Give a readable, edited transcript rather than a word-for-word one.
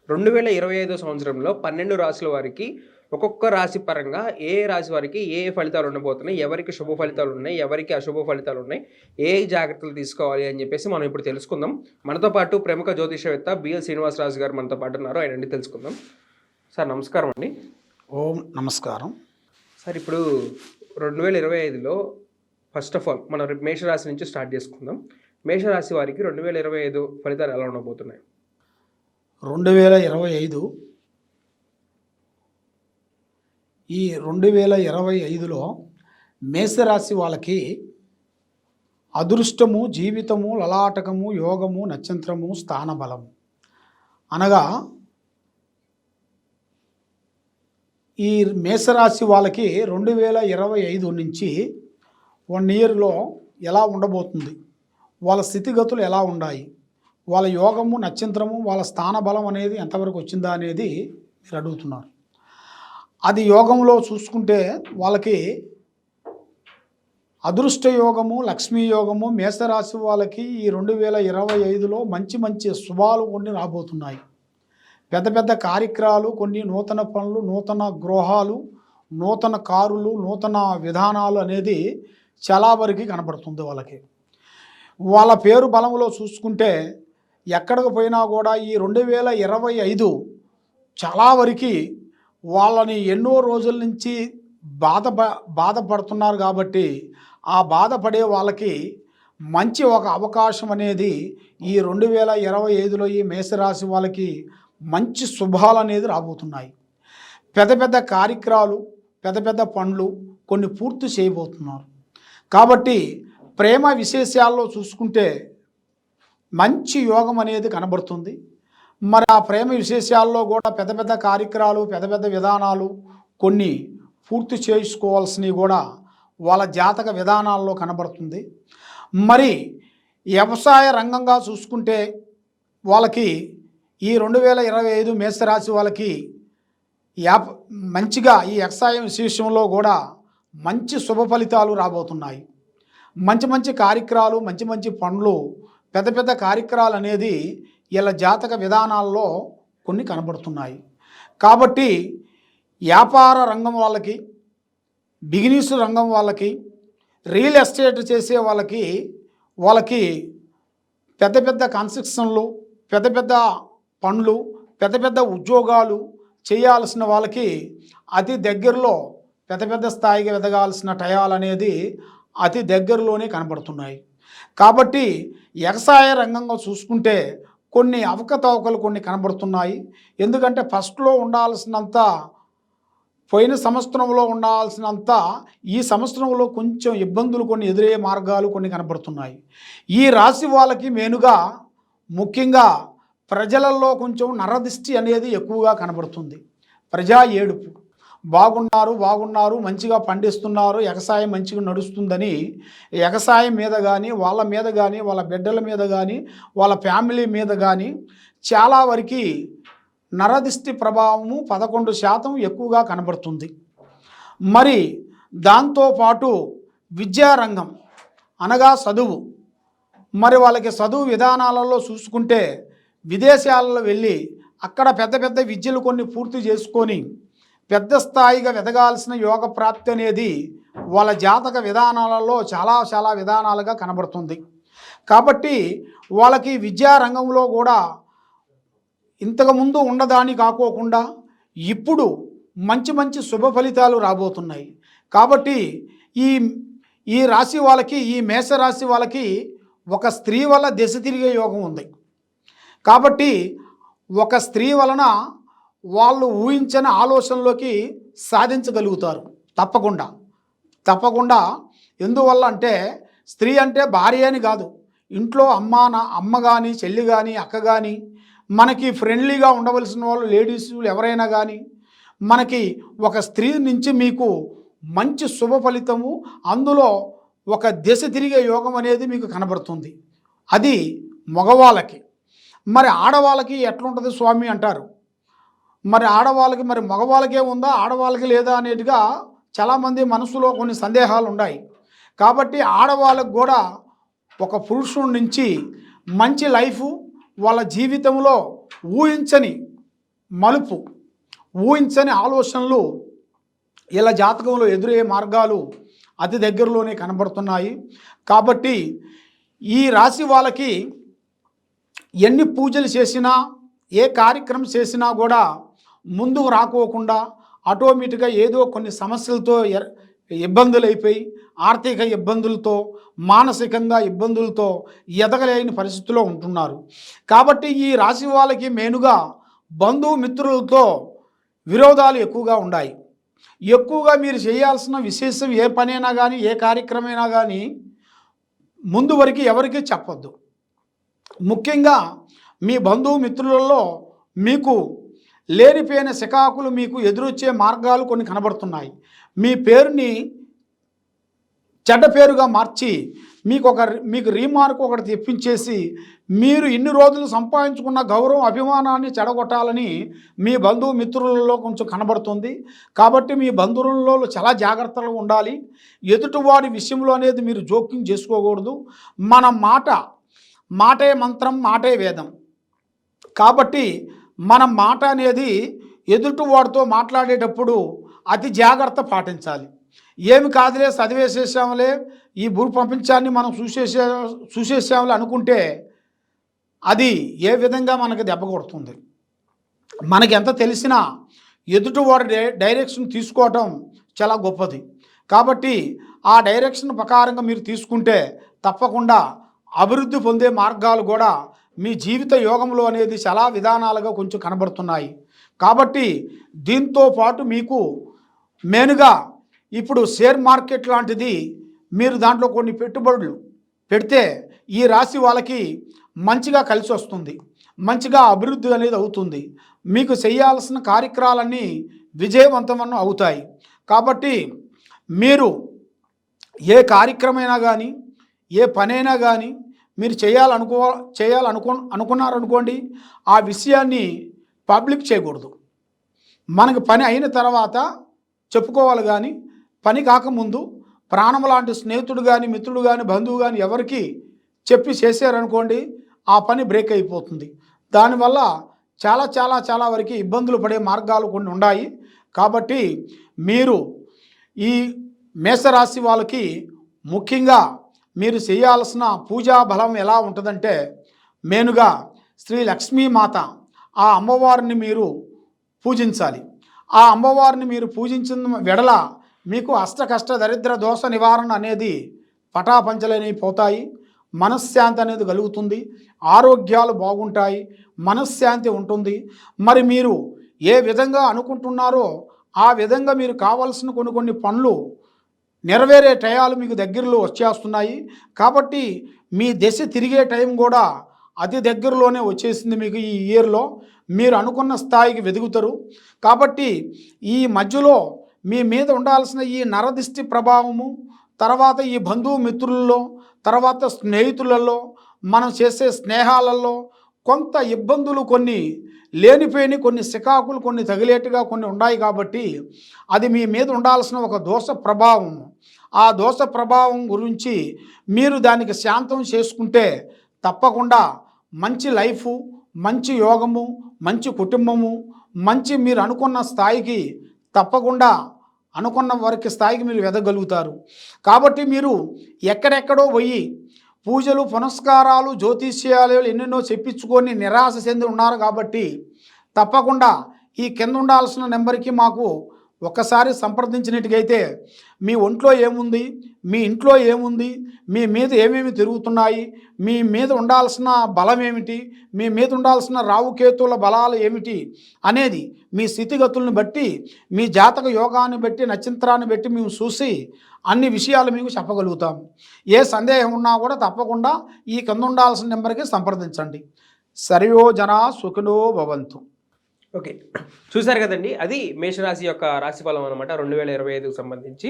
2025 సంవత్సరంలో 12 రాశుల వారికి ఒక్కొక్క రాశి పరంగా ఏ రాశి వారికి ఏ ఫలితాలు ఉండబోతున్నాయి, ఎవరికి శుభ ఫలితాలున్నాయి, ఎవరికి అశుభ ఫలితాలున్నాయి, ఏ జాగ్రత్తలు తీసుకోవాలి అని చెప్పేసి మనం ఇప్పుడు తెలుసుకుందాం. మనతో పాటు ప్రముఖ జ్యోతిషవేత్త బిఎల్ శ్రీనివాసరాజు గారు మనతో పాటు ఉన్నారు. ఆయన అడిగి తెలుసుకుందాం. సార్ నమస్కారం అండి. ఓం నమస్కారం. సార్ ఇప్పుడు 2025లో ఫస్ట్ ఆఫ్ ఆల్ మనం మేషరాశి నుంచి స్టార్ట్ చేసుకుందాం. మేషరాశి వారికి 2025 ఫలితాలు ఎలా ఉండబోతున్నాయి? 2025 ఈ 2025లో మేషరాశి వాళ్ళకి అదృష్టము, జీవితము, లలాటకము, యోగము, నక్షత్రము, స్థానబలము అనగా ఈ మేషరాశి వాళ్ళకి 2025 నుంచి 1 ఇయర్లో ఎలా ఉండబోతుంది, వాళ్ళ స్థితిగతులు ఎలా ఉన్నాయి, వాళ్ళ యోగము, నక్షత్రము, వాళ్ళ స్థానబలం అనేది ఎంతవరకు వచ్చిందా అనేది మీరు అడుగుతున్నారు. అది యోగంలో చూసుకుంటే వాళ్ళకి అదృష్ట యోగము, లక్ష్మీ యోగము మేషరాశి వాళ్ళకి ఈ 2025లో మంచి మంచి శుభాలు కొన్ని రాబోతున్నాయి. పెద్ద పెద్ద కార్యక్రమాలు, కొన్ని నూతన పనులు, నూతన గృహాలు, నూతన కారులు, నూతన విధానాలు అనేది చాలా వరకు కనబడుతుంది వాళ్ళకి. వాళ్ళ పేరు బలంలో చూసుకుంటే ఎక్కడికి పోయినా కూడా ఈ 2025 చాలా వరకు వాళ్ళని ఎన్నో రోజుల నుంచి బాధపడుతున్నారు కాబట్టి ఆ బాధపడే వాళ్ళకి మంచి ఒక అవకాశం అనేది ఈ 2025లో ఈ మేషరాశి వాళ్ళకి మంచి శుభాలు అనేది రాబోతున్నాయి. పెద్ద పెద్ద కార్యక్రమాలు, పెద్ద పెద్ద పనులు కొన్ని పూర్తి చేయబోతున్నారు. కాబట్టి ప్రేమ విశేషాల్లో చూసుకుంటే మంచి యోగం అనేది కనబడుతుంది. మరి ఆ ప్రేమ విశేషాల్లో కూడా పెద్ద పెద్ద కార్యక్రమాలు, పెద్ద పెద్ద విధానాలు కొన్ని పూర్తి చేసుకోవాల్సినవి కూడా వాళ్ళ జాతక విధానాల్లో కనబడుతుంది. మరి వ్యవసాయ రంగంగా చూసుకుంటే వాళ్ళకి ఈ 2025 మేషరాశి వాళ్ళకి మంచిగా ఈ వ్యవసాయం విశేషంలో కూడా మంచి శుభ ఫలితాలు రాబోతున్నాయి. మంచి మంచి కార్యక్రమాలు, మంచి మంచి పనులు, పెద్ద పెద్ద కార్యక్రమాలు అనేది ఇలా జాతక విధానాల్లో కొన్ని కనబడుతున్నాయి. కాబట్టి వ్యాపార రంగం వాళ్ళకి, బిజినెస్ రంగం వాళ్ళకి, రియల్ ఎస్టేట్ చేసే వాళ్ళకి పెద్ద పెద్ద కన్స్ట్రక్షన్లు, పెద్ద పెద్ద పనులు, పెద్ద పెద్ద ఉద్యోగాలు చేయాల్సిన వాళ్ళకి అతి దగ్గరలో పెద్ద పెద్ద స్థాయికి ఎదగాల్సిన టయాలు అనేది అతి దగ్గరలోనే కనబడుతున్నాయి. కాబట్టి వ్యవసాయ రంగంగా చూసుకుంటే కొన్ని అవకతవకలు కొన్ని కనబడుతున్నాయి. ఎందుకంటే ఫస్ట్లో ఉండాల్సినంత, పోయిన సంవత్సరంలో ఉండాల్సినంత ఈ సంవత్సరంలో కొంచెం ఇబ్బందులు కొన్ని ఎదురయ్యే మార్గాలు కొన్ని కనబడుతున్నాయి. ఈ రాశి వాళ్ళకి మెయిన్గా ముఖ్యంగా ప్రజలలో కొంచెం నరదిష్టి అనేది ఎక్కువగా కనబడుతుంది. ప్రజా ఏడుపు, బాగున్నారు, మంచిగా పండిస్తున్నారు, వ్యవసాయం మంచిగా నడుస్తుందని వ్యవసాయం మీద కానీ, వాళ్ళ మీద కానీ, వాళ్ళ బిడ్డల మీద కానీ, వాళ్ళ ఫ్యామిలీ మీద కానీ చాలా వరకు నరదిష్టి ప్రభావము 11% ఎక్కువగా కనబడుతుంది. మరి దాంతోపాటు విద్యారంగం అనగా చదువు, మరి వాళ్ళకి చదువు విధానాలలో చూసుకుంటే విదేశాలలో వెళ్ళి అక్కడ పెద్ద పెద్ద విద్యలు కొన్ని పూర్తి చేసుకొని పెద్ద స్థాయిగా ఎదగాల్సిన యోగ ప్రాప్తి అనేది వాళ్ళ జాతక విధానాలలో చాలా విధానాలుగా కనబడుతుంది. కాబట్టి వాళ్ళకి విద్యారంగంలో కూడా ఇంతకుముందు ఉన్నదాన్ని కాకోకుండా ఇప్పుడు మంచి మంచి శుభ ఫలితాలు రాబోతున్నాయి. కాబట్టి ఈ రాశి వాళ్ళకి, ఈ మేషరాశి వాళ్ళకి ఒక స్త్రీ వల్ల దిశ తిరిగే యోగం ఉంది. కాబట్టి ఒక స్త్రీ వలన వాళ్ళు ఊహించని ఆలోచనలోకి సాధించగలుగుతారు తప్పకుండా. ఎందువల్ల అంటే స్త్రీ అంటే భార్య అని కాదు, ఇంట్లో అమ్మ కానీ, చెల్లి కానీ, అక్క కానీ, మనకి ఫ్రెండ్లీగా ఉండవలసిన వాళ్ళు లేడీస్ ఎవరైనా కానీ మనకి ఒక స్త్రీ నుంచి మీకు మంచి శుభ ఫలితము, అందులో ఒక దిశ తిరిగే యోగం అనేది మీకు కనబడుతుంది. అది మగవాళ్ళకి. మరి ఆడవాళ్ళకి ఎట్లుంటుంది స్వామి అంటారు. మరి ఆడవాళ్ళకి, మరి మగవాళ్ళకే ఉందా, ఆడవాళ్ళకి లేదా అనేటిగా చాలామంది మనసులో కొన్ని సందేహాలు ఉన్నాయి. కాబట్టి ఆడవాళ్ళకు కూడా ఒక పురుషుడి నుంచి మంచి లైఫ్, వాళ్ళ జీవితంలో ఊహించని మలుపు, ఊహించని ఆలోచనలు ఇలా జాతకంలో ఎదురయ్యే మార్గాలు అతి దగ్గరలోనే కనబడుతున్నాయి. కాబట్టి ఈ రాశి వాళ్ళకి ఎన్ని పూజలు చేసినా, ఏ కార్యక్రమం చేసినా కూడా ముందుకు రాకోకుండా ఆటోమేటిక్గా ఏదో కొన్ని సమస్యలతో ఇబ్బందులు అయిపోయి, ఆర్థిక ఇబ్బందులతో, మానసికంగా ఇబ్బందులతో ఎదగలేని పరిస్థితిలో ఉంటున్నారు. కాబట్టి ఈ రాశి వాళ్ళకి మెయిన్గా బంధుమిత్రులతో విరోధాలు ఎక్కువగా ఉన్నాయి. ఎక్కువగా మీరు చేయాల్సిన విశేషం ఏ పనైనా కానీ, ఏ కార్యక్రమైనా కానీ ముందు వరకు ఎవరికీ చెప్పొద్దు. ముఖ్యంగా మీ బంధుమిత్రులలో మీకు లేనిపోయిన శికాకులు మీకు ఎదురొచ్చే మార్గాలు కొన్ని కనబడుతున్నాయి. మీ పేరుని చెడ్డ పేరుగా మార్చి మీకు రీమార్క్ ఒకటి తెప్పించేసి మీరు ఇన్ని రోజులు సంపాదించుకున్న గౌరవం, అభిమానాన్ని చెడగొట్టాలని మీ బంధుమిత్రులలో కొంచెం కనబడుతుంది. కాబట్టి మీ బంధువులలో చాలా జాగ్రత్తగా ఉండాలి. ఎదుటివాడి విషయంలో అనేది మీరు జోక్యం చేసుకోకూడదు. మన మాటే మంత్రం, మాటే వేదం. కాబట్టి మన మాట అనేది ఎదుటివాడితో మాట్లాడేటప్పుడు అతి జాగ్రత్త పాటించాలి. ఏమి కాదులే, చదివేసేసాములే, ఈ భూ ప్రపంచాన్ని మనం చూసేసాములే అనుకుంటే అది ఏ విధంగా మనకు దెబ్బ కొడుతుంది. మనకి ఎంత తెలిసినా ఎదుటివాడి డైరెక్షన్ తీసుకోవటం చాలా గొప్పది. కాబట్టి ఆ డైరెక్షన్ ప్రకారంగా మీరు తీసుకుంటే తప్పకుండా అభివృద్ధి పొందే మార్గాలు కూడా మీ జీవిత యోగంలో అనేది చాలా విధానాలుగా కొంచెం కనబడుతున్నాయి. కాబట్టి దీంతో పాటు మీకు మెయిన్గా ఇప్పుడు షేర్ మార్కెట్ లాంటిది మీరు దాంట్లో కొన్ని పెట్టుబడులు పెడితే ఈ రాశి వాళ్ళకి మంచిగా కలిసి వస్తుంది, మంచిగా అభివృద్ధి అనేది అవుతుంది. మీకు చేయాల్సిన కార్యక్రమాలన్నీ విజయవంతమైన అవుతాయి. కాబట్టి మీరు ఏ కార్యక్రమైనా కానీ, ఏ పనైనా కానీ మీరు అనుకున్నారనుకోండి, ఆ విషయాన్ని పబ్లిక్ చేయకూడదు. మనకు పని అయిన తర్వాత చెప్పుకోవాలి. కానీ పని కాకముందు ప్రాణం లాంటి స్నేహితుడు కానీ, మిత్రుడు కానీ, బంధువు కానీ ఎవరికి చెప్పి చేశారనుకోండి, ఆ పని బ్రేక్ అయిపోతుంది. దానివల్ల చాలా చాలా చాలా వరకు ఇబ్బందులు పడే మార్గాలు కొన్ని ఉన్నాయి. కాబట్టి మీరు ఈ మేషరాశి వాళ్ళకి ముఖ్యంగా మీరు చేయాల్సిన పూజా బలం ఎలా ఉంటుందంటే, మెయిన్గా శ్రీ లక్ష్మీమాత, ఆ అమ్మవారిని మీరు పూజించాలి. ఆ అమ్మవారిని మీరు పూజించిన వెడల మీకు అష్టకష్ట దరిద్ర దోష నివారణ అనేది పటాపంచలనేవి పోతాయి. మనశ్శాంతి అనేది కలుగుతుంది, ఆరోగ్యాలు బాగుంటాయి, మనశ్శాంతి ఉంటుంది. మరి మీరు ఏ విధంగా అనుకుంటున్నారో ఆ విధంగా మీరు కావాల్సిన కొన్ని పనులు నెరవేరే టయాలు మీకు దగ్గరలో వచ్చేస్తున్నాయి. కాబట్టి మీ దశ తిరిగే టైం కూడా అతి దగ్గరలోనే వచ్చేసింది. మీకు ఈ ఇయర్లో మీరు అనుకున్న స్థాయికి వెదుగుతారు. కాబట్టి ఈ మధ్యలో మీ మీద ఉండాల్సిన ఈ నరదిష్టి ప్రభావము, తర్వాత ఈ బంధుమిత్రులలో, తర్వాత స్నేహితులలో, మనం చేసే స్నేహాలలో కొంత ఇబ్బందులు, కొన్ని లేనిపోయిన కొన్ని సికాకులు, కొన్ని తగిలేట్టుగా కొన్ని ఉన్నాయి. కాబట్టి అది మీ మీద ఉండాల్సిన ఒక దోష ప్రభావం. ఆ దోష ప్రభావం గురించి మీరు దానికి శాంతం చేసుకుంటే తప్పకుండా మంచి లైఫు, మంచి యోగము, మంచి కుటుంబము, మంచి మీరు అనుకున్న స్థాయికి, తప్పకుండా అనుకున్న వారికి స్థాయికి మీరు ఎదగలుగుతారు. కాబట్టి మీరు ఎక్కడెక్కడో పోయి పూజలు, పునస్కారాలు, జ్యోతిష్యాలు ఎన్నెన్నో చెప్పించుకొని నిరాశ చెంది ఉన్నారు. కాబట్టి తప్పకుండా ఈ కింద ఉండాల్సిన నెంబర్కి మాకు ఒక్కసారి సంప్రదించినట్టుగైతే మీ ఒంట్లో ఏముంది, మీ ఇంట్లో ఏముంది, మీ మీద ఏమేమి తిరుగుతున్నాయి, మీ మీద ఉండాల్సిన బలం ఏమిటి, మీ మీద ఉండాల్సిన రావుకేతుల బలాలు ఏమిటి అనేది మీ స్థితిగతులను బట్టి, మీ జాతక యోగాన్ని బట్టి, నక్షత్రాన్ని బట్టి మేము చూసి అన్ని విషయాలు మీకు చెప్పగలుగుతాం. ఏ సందేహం ఉన్నా కూడా తప్పకుండా ఈ కింద ఉండాల్సిన నెంబర్కి సంప్రదించండి. సర్వో జనా సుఖినో భవంతు. ఓకే, చూశారు కదండి, అది మేషరాశి యొక్క రాశిఫలం అనమాట 2025కు సంబంధించి.